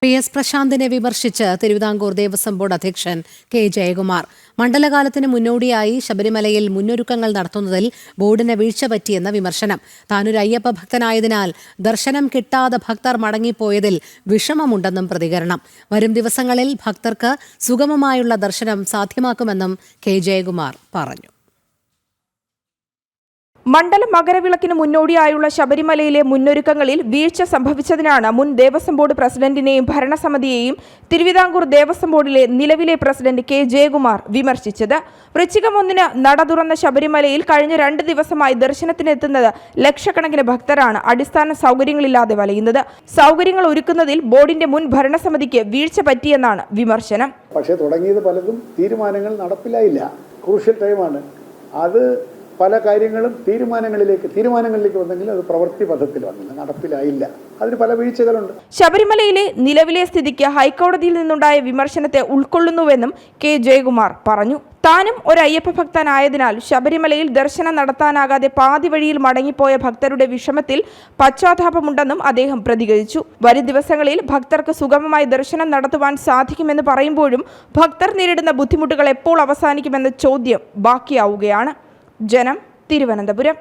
PS പ്രശാന്തിനെ വിമർശിച്ച് Thiruvithamkoor Devaswom board അധ്യക്ഷൻ K Jayakumar. മണ്ഡലകാലത്തിന് മുന്നോടിയായി ശബരിമലയിൽ മുന്നൊരുക്കങ്ങൾ നടത്തുന്നതിൽ ബോർഡിന് വീഴ്ച പറ്റിയെന്ന വിമർശനം. താനൊരു അയ്യപ്പ ഭക്തനായതിനാൽ ദർശനം കിട്ടാതെ ഭക്തർ മടങ്ങിപ്പോയതിൽ വിഷമമുണ്ടെന്നും പ്രതികരണം. വരും ദിവസങ്ങളിൽ ഭക്തർക്ക് സുഗമമായുള്ള ദർശനം സാധ്യമാക്കുമെന്നും കെ ജയകുമാർ പറഞ്ഞു. മണ്ഡല മകരവിളക്കിന് മുന്നോടിയായുള്ള ശബരിമലയിലെ മുന്നൊരുക്കങ്ങളിൽ വീഴ്ച സംഭവിച്ചതിനാണ് മുൻ ദേവസ്വം ബോർഡ് പ്രസിഡന്റിനെയും ഭരണസമിതിയെയും തിരുവിതാംകൂർ ദേവസ്വം ബോർഡിലെ നിലവിലെ പ്രസിഡന്റ് കെ ജയകുമാർ വിമർശിച്ചത്. വൃശ്ചികം 1-ന് നട തുറന്ന ശബരിമലയിൽ കഴിഞ്ഞ 2 ദിവസമായി ദർശനത്തിനെത്തുന്നത് ലക്ഷക്കണക്കിന് ഭക്തരാണ് അടിസ്ഥാന സൗകര്യങ്ങളില്ലാതെ വലയുന്നത്. സൗകര്യങ്ങൾ ഒരുക്കുന്നതിൽ ബോർഡിന്റെ മുൻ ഭരണസമിതിക്ക് വീഴ്ച പറ്റിയെന്നാണ് വിമർശനം. പക്ഷേ തുടങ്ങിയത് പലതും തീരുമാനങ്ങൾ നടപ്പിലായില്ല. ക്രൂഷ്യൽ ടൈമാണ് അത്. പല കാര്യങ്ങളും തീരുമാനങ്ങളിലേക്ക് വന്നെങ്കിൽ അത് പ്രവൃത്തി പഥത്തിൽ വന്നില്ല, നടപ്പിലായില്ല. അതിന് പല വീഴ്ചകളുണ്ട്. ശബരിമലയിലെ നിലവിലെ സ്ഥിതിക്ക് ഹൈക്കോടതിയിൽ നിന്നുണ്ടായ വിമർശനത്തെ ഉൾക്കൊള്ളുന്നുവെന്നും കെ ജയകുമാർ പറഞ്ഞു. താനും ഒരു അയ്യപ്പ ഭക്തനായതിനാൽ ശബരിമലയിൽ ദർശനം നടത്താനാകാതെ പാതി വഴിയിൽ മടങ്ങിപ്പോയ ഭക്തരുടെ വിഷമത്തിൽ പശ്ചാത്താപമുണ്ടെന്നും അദ്ദേഹം പ്രതികരിച്ചു. വരും ദിവസങ്ങളിൽ ഭക്തർക്ക് സുഗമമായി ദർശനം നടത്തുവാൻ സാധിക്കുമെന്ന് പറയുമ്പോഴും ഭക്തർ നേരിടുന്ന ബുദ്ധിമുട്ടുകൾ എപ്പോൾ അവസാനിക്കുമെന്ന ചോദ്യം ബാക്കിയാവുകയാണ്. ജനം, തിരുവനന്തപുരം.